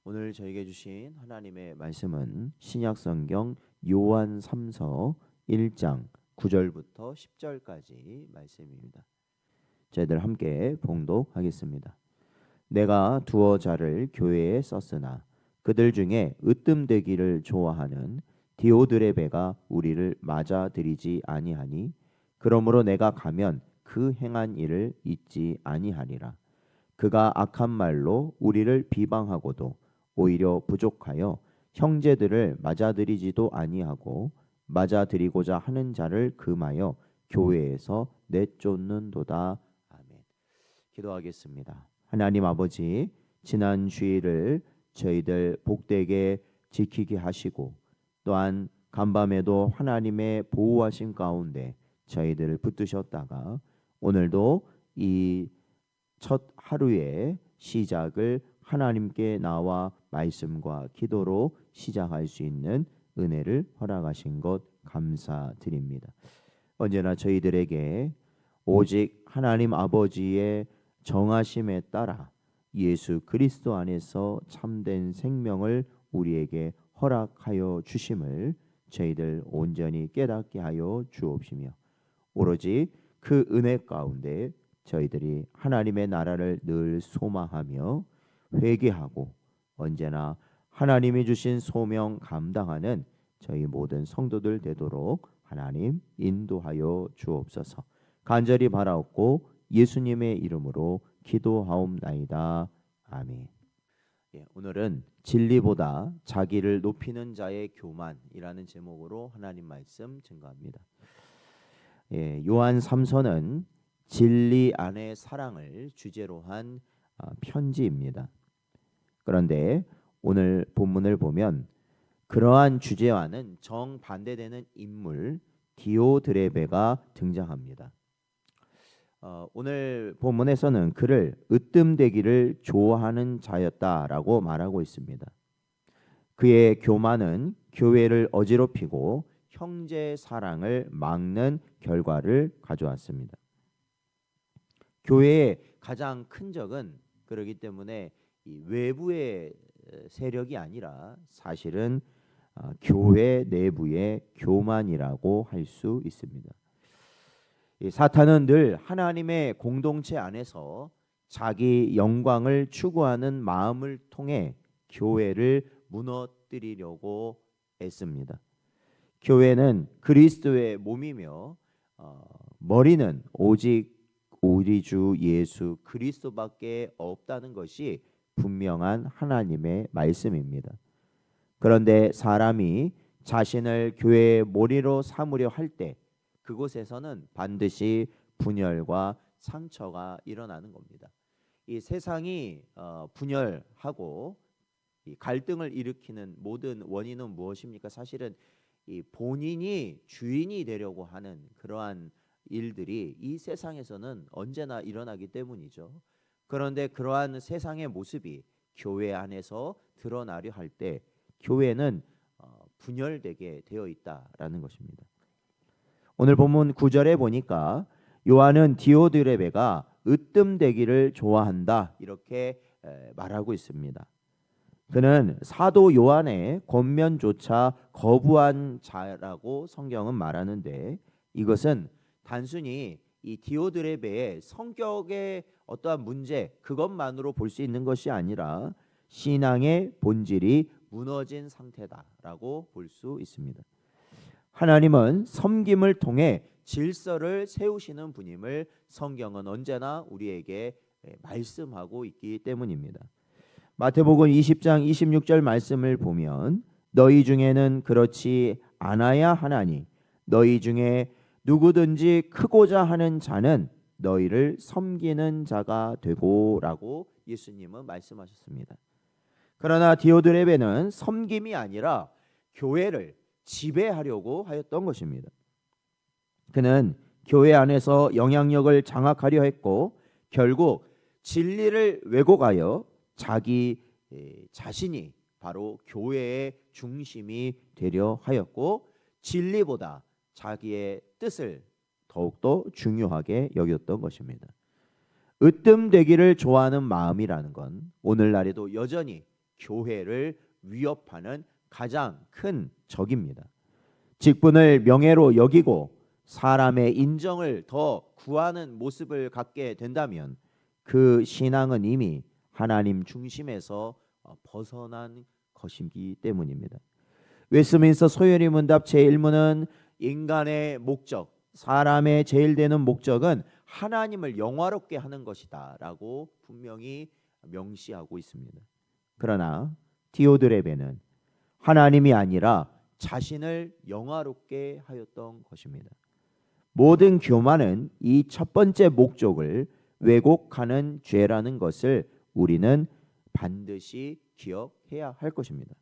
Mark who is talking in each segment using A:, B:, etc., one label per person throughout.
A: 오늘 저에게 주신 하나님의 말씀은 신약성경 요한 3서 1장 9절부터 10절까지 말씀입니다. 저희들 함께 봉독하겠습니다. 내가 두어 자를 교회에 썼으나 그들 중에 으뜸되기를 좋아하는 디오드레베가 우리를 맞아들이지 아니하니 그러므로 내가 가면 그 행한 일을 잊지 아니하리라. 그가 악한 말로 우리를 비방하고도 오히려 부족하여 형제들을 맞아들이지도 아니하고 맞아들이고자 하는 자를 금하여 교회에서 내쫓는도다. 아멘. 기도하겠습니다. 하나님 아버지, 지난 주일을 저희들 복되게 지키게 하시고 또한 간밤에도 하나님의 보호하심 가운데 저희들을 붙드셨다가 오늘도 이 첫 하루의 시작을 하나님께 나와 말씀과 기도로 시작할 수 있는 은혜를 허락하신 것 감사드립니다. 언제나 저희들에게 오직 하나님 아버지의 정하심에 따라 예수 그리스도 안에서 참된 생명을 우리에게 허락하여 주심을 저희들 온전히 깨닫게 하여 주옵시며 오로지 그 은혜 가운데 저희들이 하나님의 나라를 늘 소망하며 회개하고 언제나 하나님이 주신 소명 감당하는 저희 모든 성도들 되도록 하나님 인도하여 주옵소서. 간절히 바라옵고 예수님의 이름으로 기도하옵나이다. 아멘. 오늘은 진리보다 자기를 높이는 자의 교만이라는 제목으로 하나님 말씀 증거합니다. 요한 3서는 진리 안의 사랑을 주제로 한 편지입니다. 그런데 오늘 본문을 보면 그러한 주제와는 정반대되는 인물 디오드레베가 등장합니다. 오늘 본문에서는 그를 으뜸되기를 좋아하는 자였다라고 말하고 있습니다. 그의 교만은 교회를 어지럽히고 형제 사랑을 막는 결과를 가져왔습니다. 교회의 가장 큰 적은 그렇기 때문에 이 외부의 세력이 아니라 사실은 교회 내부의 교만이라고 할 수 있습니다. 사탄은 늘 하나님의 공동체 안에서 자기 영광을 추구하는 마음을 통해 교회를 무너뜨리려고 애씁니다. 교회는 그리스도의 몸이며 머리는 오직 우리 주 예수 그리스도밖에 없다는 것이 분명한 하나님의 말씀입니다. 그런데 사람이 자신을 교회의 머리로 삼으려 할 때 그곳에서는 반드시 분열과 상처가 일어나는 겁니다. 이 세상이 분열하고 이 갈등을 일으키는 모든 원인은 무엇입니까? 사실은 이 본인이 주인이 되려고 하는 그러한 일들이 이 세상에서는 언제나 일어나기 때문이죠. 그런데 그러한 세상의 모습이 교회 안에서 드러나려 할 때 교회는 분열되게 되어 있다라는 것입니다. 오늘 본문 9절에 보니까 요한은 디오드레베가 으뜸되기를 좋아한다 이렇게 말하고 있습니다. 그는 사도 요한의 권면조차 거부한 자라고 성경은 말하는데 이것은 단순히 이 디오드레베의 성격의 어떠한 문제 그것만으로 볼 수 있는 것이 아니라 신앙의 본질이 무너진 상태다라고 볼 수 있습니다. 하나님은 섬김을 통해 질서를 세우시는 분임을 성경은 언제나 우리에게 말씀하고 있기 때문입니다. 마태복음 20장 26절 말씀을 보면 너희 중에는 그렇지 않아야 하나니 너희 중에 누구든지 크고자 하는 자는 너희를 섬기는 자가 되고라고 예수님은 말씀하셨습니다. 그러나 디오드레베는 섬김이 아니라 교회를 지배하려고 하였던 것입니다. 그는 교회 안에서 영향력을 장악하려 했고 결국 진리를 왜곡하여 자기 자신이 바로 교회의 중심이 되려 하였고 진리보다 자기의 뜻을 더욱더 중요하게 여겼던 것입니다. 으뜸되기를 좋아하는 마음이라는 건 오늘날에도 여전히 교회를 위협하는 가장 큰 적입니다. 직분을 명예로 여기고 사람의 인정을 더 구하는 모습을 갖게 된다면 그 신앙은 이미 하나님 중심에서 벗어난 것이기 때문입니다. 웨스트민스터 소요리 문답 제1문은 인간의 목적, 사람의 제일 되는 목적은 하나님을 영화롭게 하는 것이다 라고 분명히 명시하고 있습니다. 그러나 디오드레베는 하나님이 아니라 자신을 영화롭게 하였던 것입니다. 모든 교만은 이 첫 번째 목적을 왜곡하는 죄라는 것을 우리는 반드시 기억해야 할 것입니다.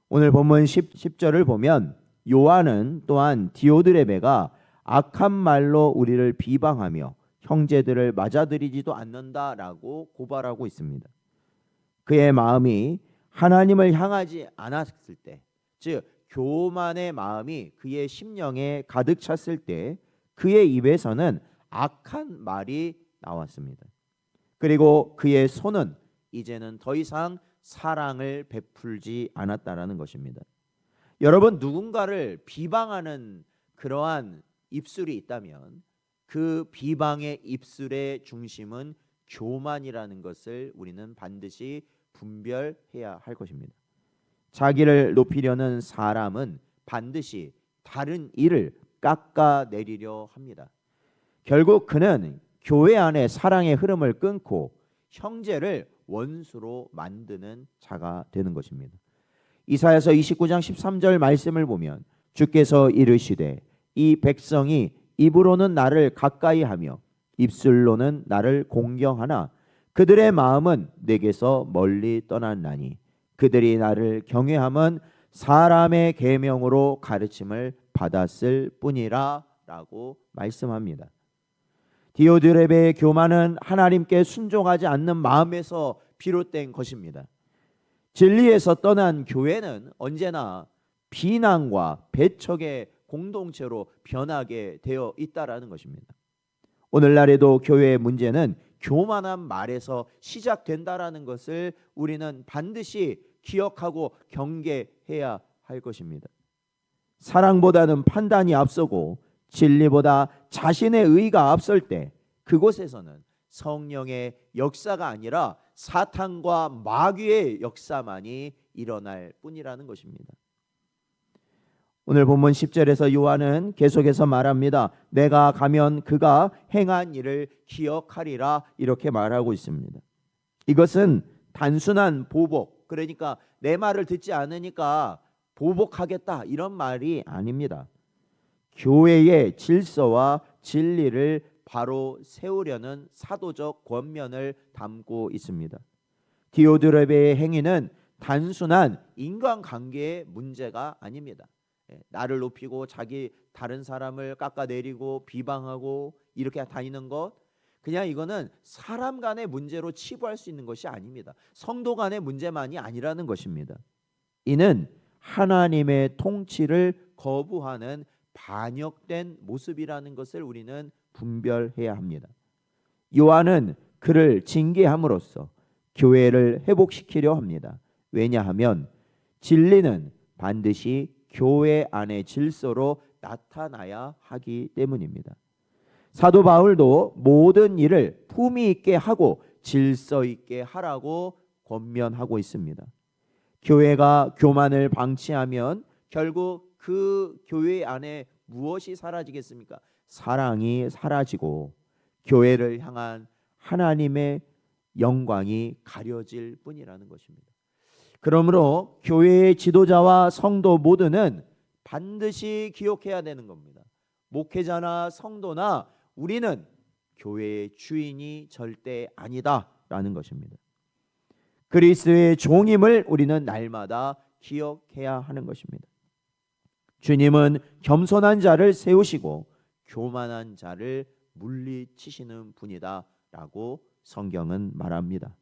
A: 오늘 본문 10절을 보면 요한은 또한 디오드레베가 악한 말로 우리를 비방하며 형제들을 맞아들이지도 않는다라고 고발하고 있습니다. 그의 마음이 하나님을 향하지 않았을 때, 즉 교만의 마음이 그의 심령에 가득 찼을 때 그의 입에서는 악한 말이 나왔습니다. 그리고 그의 손은 이제는 더 이상 사랑을 베풀지 않았다라는 것입니다. 여러분, 누군가를 비방하는 그러한 입술이 있다면 그 비방의 입술의 중심은 교만이라는 것을 우리는 반드시 분별해야 할 것입니다. 자기를 높이려는 사람은 반드시 다른 이를 깎아내리려 합니다. 결국 그는 교회 안에 사랑의 흐름을 끊고 형제를 원수로 만드는 자가 되는 것입니다. 이사야서 29장 13절 말씀을 보면 주께서 이르시되 이 백성이 입으로는 나를 가까이 하며 입술로는 나를 공경하나 그들의 마음은 내게서 멀리 떠났나니 그들이 나를 경외함은 사람의 계명으로 가르침을 받았을 뿐이라 라고 말씀합니다. 디오드레베의 교만은 하나님께 순종하지 않는 마음에서 비롯된 것입니다. 진리에서 떠난 교회는 언제나 비난과 배척의 공동체로 변하게 되어 있다라는 것입니다. 오늘날에도 교회의 문제는 교만한 말에서 시작된다라는 것을 우리는 반드시 기억하고 경계해야 할 것입니다. 사랑보다는 판단이 앞서고 진리보다 자신의 의가 앞설 때 그곳에서는 성령의 역사가 아니라 사탄과 마귀의 역사만이 일어날 뿐이라는 것입니다. 오늘 본문 10절에서 요한은 계속해서 말합니다. 내가 가면 그가 행한 일을 기억하리라 이렇게 말하고 있습니다. 이것은 단순한 보복, 그러니까 내 말을 듣지 않으니까 보복하겠다 이런 말이 아닙니다. 교회의 질서와 진리를 바로 세우려는 사도적 권면을 담고 있습니다. 디오드레베의 행위는 단순한 인간관계의 문제가 아닙니다. 나를 높이고 자기 다른 사람을 깎아내리고 비방하고 이렇게 다니는 것, 그냥 이거는 사람 간의 문제로 치부할 수 있는 것이 아닙니다. 성도 간의 문제만이 아니라는 것입니다. 이는 하나님의 통치를 거부하는 반역된 모습이라는 것을 우리는 분별해야 합니다. 요한은 그를 징계함으로써 교회를 회복시키려 합니다. 왜냐하면 진리는 반드시 교회 안의 질서로 나타나야 하기 때문입니다. 사도 바울도 모든 일을 품위 있게 하고 질서 있게 하라고 권면하고 있습니다. 교회가 교만을 방치하면 결국 그 교회 안에 무엇이 사라지겠습니까? 사랑이 사라지고 교회를 향한 하나님의 영광이 가려질 뿐이라는 것입니다. 그러므로 교회의 지도자와 성도 모두는 반드시 기억해야 되는 겁니다. 목회자나 성도나 우리는 교회의 주인이 절대 아니다라는 것입니다. 그리스도의 종임을 우리는 날마다 기억해야 하는 것입니다. 주님은 겸손한 자를 세우시고 교만한 자를 물리치시는 분이다라고 성경은 말합니다.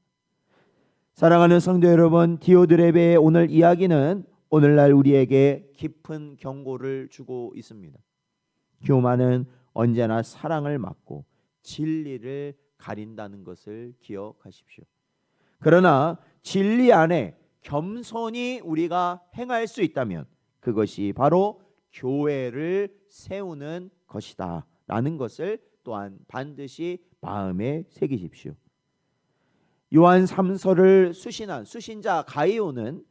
A: 사랑하는 성도 여러분, 디오드레베의 오늘 이야기는 오늘날 우리에게 깊은 경고를 주고 있습니다. 교만은 언제나 사랑을 막고 진리를 가린다는 것을 기억하십시오. 그러나 진리 안에 겸손히 우리가 행할 수 있다면 그것이 바로 교회를 세우는 것이다 라는 것을 또한 반드시 마음에 새기십시오. 요한 3서를 수신한 수신자 가이오는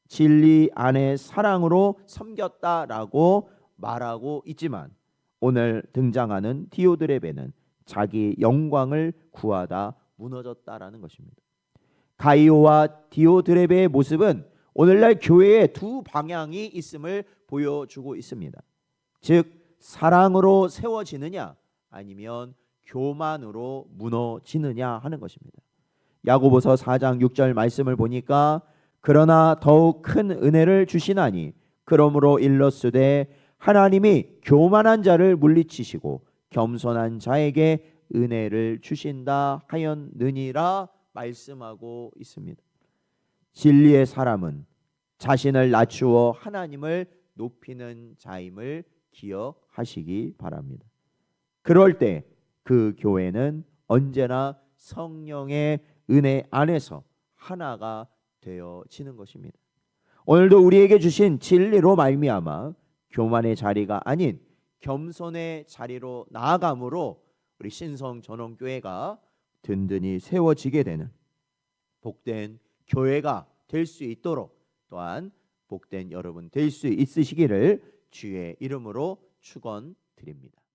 A: 진리 안에 사랑으로 섬겼다라고 말하고 있지만 오늘 등장하는 디오드레베는 자기 영광을 구하다 무너졌다라는 것입니다. 가이오와 디오드레베의 모습은 오늘날 교회에 두 방향이 있음을 보여주고 있습니다. 즉 사랑으로 세워지느냐 아니면 교만으로 무너지느냐 하는 것입니다. 야고보서 4장 6절 말씀을 보니까 그러나 더욱 큰 은혜를 주시나니 그러므로 일렀으되 하나님이 교만한 자를 물리치시고 겸손한 자에게 은혜를 주신다 하였느니라 말씀하고 있습니다. 진리의 사람은 자신을 낮추어 하나님을 높이는 자임을 기억하시기 바랍니다. 그럴 때 그 교회는 언제나 성령의 은혜 안에서 하나가 되어지는 것입니다. 오늘도 우리에게 주신 진리로 말미암아 교만의 자리가 아닌 겸손의 자리로 나아감으로 우리 신성전원교회가 든든히 세워지게 되는 복된 교회가 될 수 있도록 또한 복된 여러분 될 수 있으시기를 주의 이름으로 축원드립니다.